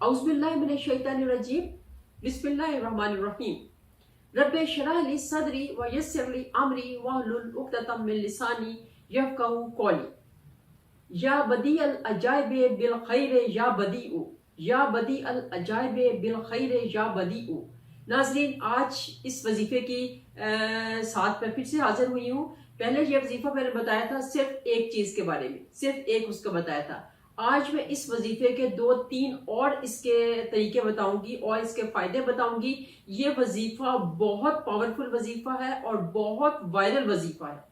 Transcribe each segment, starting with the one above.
औज़ुबिल्लाहि मिनश्शैतानिर्रजीम बिस्मिल्लाहिर्रहमानिर्रहीम रब्बे शरह ली सदरी व यस्सिर ली अमरी वहलुल उक़दतम मिन लिसानी यफ़क़हू क़ौली या बदी अल अजाइबे बिल खैर या बदीउ या बदी अल अजाइबे बिल खैर या बदीउ। नाज़रीन, आज इस वजीफे की साथ मैं फिर से हाजिर हुई हूँ। पहले ये वजीफा मैंने बताया था सिर्फ एक चीज़ के बारे में, सिर्फ एक उसका बताया था। आज मैं इस वजीफे के 2-3 और इसके तरीके बताऊंगी और इसके फायदे बताऊंगी। ये वजीफा बहुत पावरफुल वजीफा है और बहुत वायरल वजीफा है।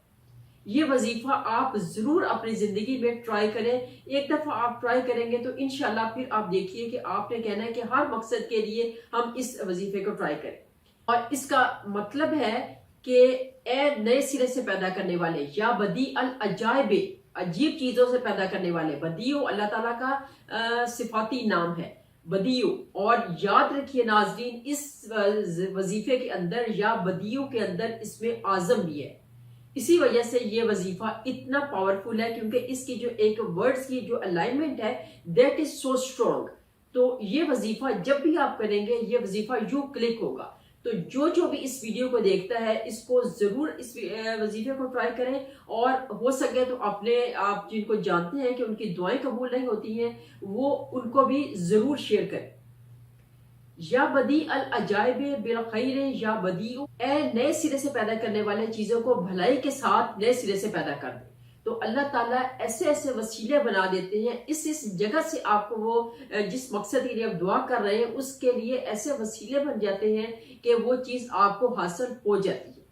ये वजीफा आप जरूर अपनी जिंदगी में ट्राई करें। एक दफा आप ट्राई करेंगे तो इंशाल्लाह फिर आप देखिए कि आपने कहना है कि हर मकसद के लिए हम इस वजीफे को ट्राई करें। और इसका मतलब है कि ए नए सिरे से पैदा करने वाले, या बदी अल अजाइबे, अजीब चीजों से पैदा करने वाले। बदीओ अल्लाह ताला का सिफाती नाम है, बदीओ। और याद रखिए नाजरीन, इस वजीफे के अंदर या बदीओ के अंदर इसमें आजम भी है। इसी वजह से ये वजीफा इतना पावरफुल है क्योंकि इसकी जो एक वर्ड्स की जो अलाइनमेंट है दैट इज सो स्ट्रॉन्ग। तो ये वजीफा जब भी आप करेंगे ये वजीफा यूं क्लिक होगा। तो जो भी इस वीडियो को देखता है इसको जरूर इस वजीफे को ट्राई करें। और हो सके तो अपने आप जिनको जानते हैं कि उनकी दुआएं कबूल नहीं होती हैं वो उनको भी जरूर शेयर करें। या बदी अल अजाइबे बिल खैर या बदीउ, ए नए सिरे से पैदा करने वाले, चीजों को भलाई के साथ नए सिरे से पैदा कर दे। तो अल्लाह ताला ऐसे ऐसे वसीले बना देते हैं, इस जगह से आपको वो जिस मकसद के लिए आप दुआ कर रहे हैं उसके लिए ऐसे वसीले बन जाते हैं कि वो चीज आपको हासिल हो जाती है।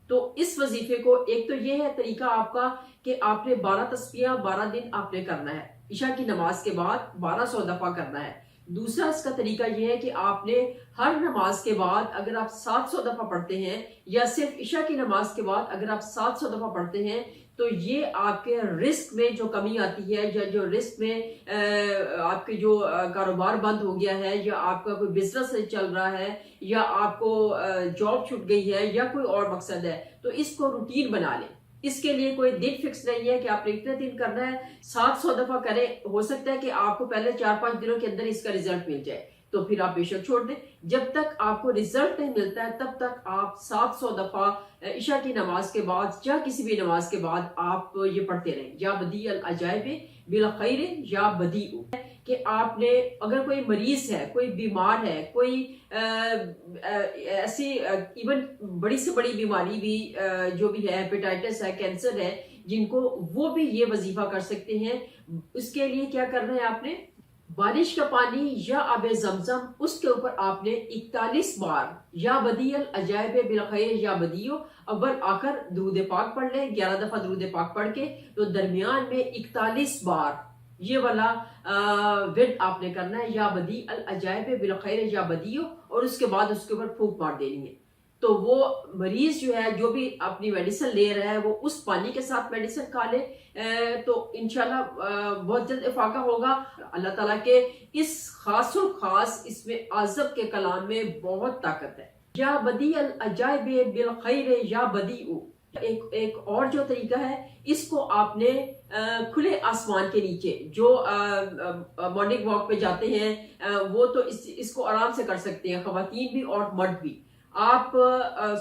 तो इस वजीफे को एक तो ये है तरीका आपका कि आपने 12 तस्बीह 12 दिन आपने करना है। इशा की नमाज के बाद 1200 दफा करना है। दूसरा इसका तरीका यह है कि आपने हर नमाज के बाद अगर आप 700 दफा पढ़ते हैं, या सिर्फ इशा की नमाज के बाद अगर आप 700 दफा पढ़ते हैं, तो ये आपके रिस्क में जो कमी आती है, या जो रिस्क में आपके जो कारोबार बंद हो गया है, या आपका कोई बिजनेस नहीं चल रहा है, या आपको जॉब छूट गई है, या कोई और मकसद है, तो इसको रूटीन बना लें। इसके लिए कोई दिन फिक्स नहीं है कि आपने इतने दिन करना है। 700 दफा करें, हो सकता है कि आपको पहले 4-5 दिनों के अंदर इसका रिजल्ट मिल जाए, तो फिर आप बेशक छोड़ दें। जब तक आपको रिजल्ट नहीं मिलता है तब तक आप 700 दफा इशा की नमाज के बाद या किसी भी नमाज के बाद आप ये पढ़ते रहें, या बदी अल अजाइबे बिल खैर या बदीउ। कि आपने अगर कोई मरीज है, कोई बीमार है, कोई ऐसी इवन बड़ी से बड़ी बीमारी भी जो भी है, हेपेटाइटिस है, कैंसर है, जिनको वो भी ये वजीफा कर सकते हैं। उसके लिए क्या करना है, आपने बारिश का पानी या आबे जमजम, उसके ऊपर आपने 41 बार या बदी अल अजाइबे बिल खैर या बदीओ, अव्वल आकर दुरूद पाक पढ़ लें। 11 दफा दुरूद पाक पढ़ के तो दरमियान में 41 बार ये वाला विद आपने करना है, या बदी अल अजाइबे बिल खैर या बदीओ, और उसके बाद उसके ऊपर फूंक मार देनी है। तो वो मरीज जो है, जो भी अपनी मेडिसिन ले रहा है, वो उस पानी के साथ मेडिसिन खा ले, तो इंशाल्लाह बहुत जल्द इफाका होगा। अल्लाह ताला के इस खास इसमें आज़म के कलाम में बहुत ताकत है। या बदी अल अजाइबे बिल खैर या बदीउ। एक और जो तरीका है, इसको आपने खुले आसमान के नीचे, जो मॉर्निंग वॉक पे जाते हैं वो तो इसको आराम से कर सकते हैं, खवातीन भी और मर्द भी। आप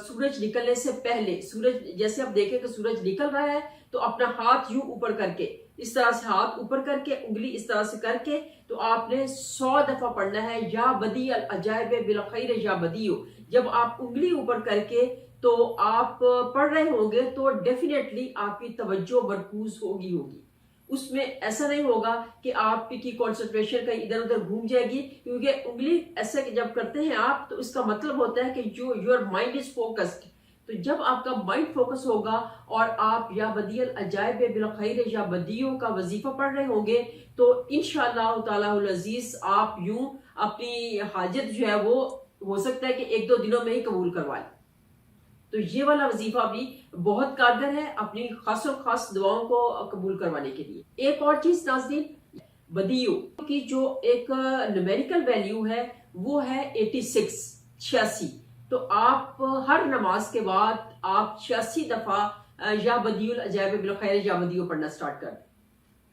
सूरज निकलने से पहले, सूरज जैसे आप देखें कि सूरज निकल रहा है, तो अपना हाथ यूं ऊपर करके, इस तरह से हाथ ऊपर करके, उंगली इस तरह से करके, तो आपने 100 दफा पढ़ना है, या बदी अल अजाइबे बिल खैर या बदीओ। जब आप उंगली ऊपर करके तो आप पढ़ रहे होंगे तो डेफिनेटली आपकी तवज्जो मरकूज होगी। उसमें ऐसा नहीं होगा कि आपकी कंसंट्रेशन कहीं इधर उधर घूम जाएगी, क्योंकि उंगली ऐसे जब करते हैं आप, तो इसका मतलब होता है कि जो योर माइंड इज फोकस्ड। तो जब आपका माइंड फोकस होगा और आप या बदी अल अजाइबे बिल खैर या बदीओ का वजीफा पढ़ रहे होंगे, तो इंशाअल्लाह ताला अल अजीज आप यूं अपनी हाजत जो है वो हो सकता है कि 1-2 दिनों में ही कबूल करवा लें। तो ये वाला वजीफा भी बहुत कारगर है अपनी खास दुआओं को कबूल करवाने के लिए। एक और चीज नाज़रीन, बदीओ की जो एक न्यूमेरिकल वैल्यू है वो है 86। तो आप हर नमाज के बाद आप 86 दफा या बदीउल अजाइबे बिल खैर या बदीओ पढ़ना स्टार्ट कर दें,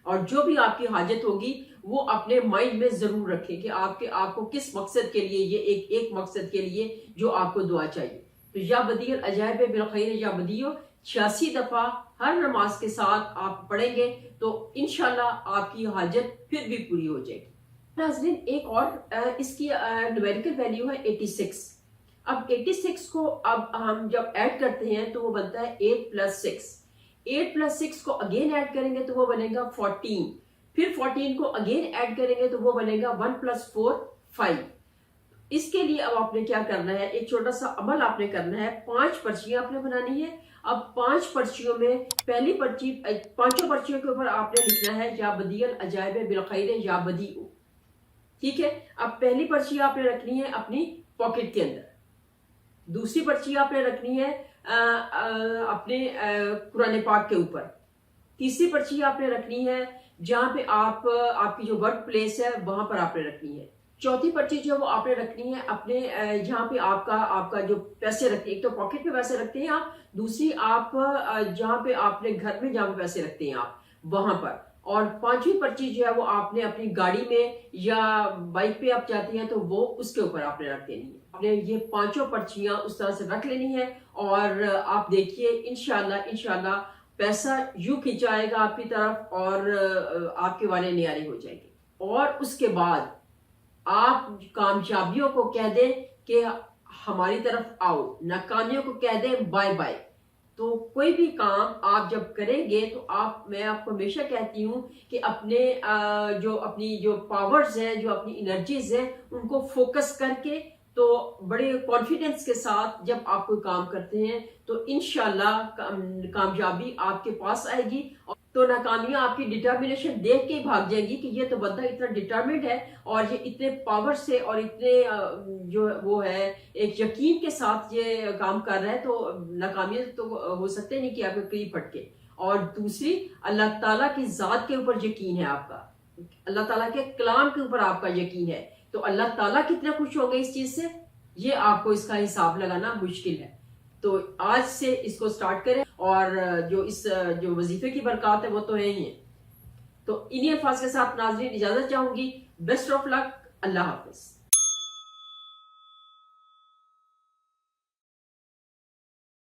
और जो भी आपकी हाजत होगी وہ اپنے مائنڈ میں ضرور رکھیں کہ آپ کو کس مقصد کے لیے، یہ ایک مقصد کے لیے جو آپ کو دعا چاہیے. تو یا بدیع العجائب بالخیر یا بدیع 86 دفعہ ہر نماز کے ساتھ آپ پڑھیں گے تو انشاءاللہ آپ کی حاجت پھر بھی پوری ہو جائے گی. ناظرین ایک اور اس کی نومیریکل ویلیو ہے 86. اب 86 کو اب ہم جب ایڈ کرتے ہیں تو وہ بنتا ہے 8+6. 8+6 کو اگین ایڈ کریں گے تو وہ بنے گا 14. پھر 14 کو اگین ایڈ کریں گے تو وہ بنے گا 1+4 5. اس کے لیے اب آپ نے کیا کرنا ہے، ایک چھوٹا سا عمل آپ نے کرنا ہے. 5 پرچیاں آپ نے بنانی ہے. اب 5 پرچیوں میں پہلی پرچی، 5 پرچیوں کے اوپر آپ نے لکھنا ہے یا بدیع العجائب بالخیر یا بدیع. ٹھیک ہے. اب پہلی پرچی آپ نے رکھنی ہے اپنی پاکٹ کے اندر. دوسری پرچی آپ نے رکھنی ہے اپنے قرآن پاک کے اوپر. تیسری پرچی آپ نے رکھنی ہے جہاں پہ آپ کی جو ورک پلیس ہے وہاں پر آپ نے رکھنی ہے. چوتھی پرچی جو وہ آپ نے رکھنی ہے اپنے جہاں پہ آپ کا جو پیسے رکھتے ہیں، ایک تو پاکٹ پہ پیسے رکھتے ہیں آپ، دوسری آپ جہاں پہ آپ نے گھر میں جہاں پہ پیسے رکھتے ہیں آپ وہاں پر. اور 5ویں پرچی جو ہے وہ آپ نے اپنی گاڑی میں یا بائک پہ آپ جاتے ہیں تو وہ اس کے اوپر آپ نے رکھ دینی ہے. آپ نے یہ 5 پرچیاں اس طرح سے رکھ لینی ہے اور آپ دیکھیے انشاءاللہ پیسہ یوں کھنچائے گا آپ کی طرف اور آپ کے والے نیارے ہو جائیں گے. اور اس کے بعد آپ کامیابیوں کو کہہ دیں کہ ہماری طرف آؤ، ناکامیوں کو کہہ دیں بائے بائے. تو کوئی بھی کام آپ جب کریں گے تو میں آپ کو ہمیشہ کہتی ہوں کہ اپنی جو پاورز ہیں، جو اپنی انرجیز ہیں، ان کو فوکس کر کے تو بڑے کانفیڈنس کے ساتھ جب آپ کوئی کام کرتے ہیں تو انشاءاللہ کامیابی آپ کے پاس آئے گی. تو ناکامیاں آپ کی ڈٹرمنیشن دیکھ کے بھاگ جائیں گی کہ یہ تو بندہ اتنا ڈٹرمنڈ ہے اور یہ اتنے پاور سے اور اتنے جو وہ ہے ایک یقین کے ساتھ یہ کام کر رہا ہے، تو ناکامیاں تو ہو سکتے نہیں کہ آپ کے قریب پھٹکے. اور دوسری اللہ تعالیٰ کی ذات کے اوپر یقین ہے آپ کا، اللہ تعالیٰ کے کلام کے اوپر آپ کا یقین ہے، تو اللہ تعالیٰ کتنے خوش ہوں گے اس چیز سے، یہ آپ کو اس کا حساب لگانا مشکل ہے. تو آج سے اس کو سٹارٹ کریں اور جو وظیفے کی برکات ہے وہ تو ہے ہی ہیں. تو انہی الفاظ کے ساتھ ناظرین اجازت چاہوں گی. بیسٹ آف لک. اللہ حافظ.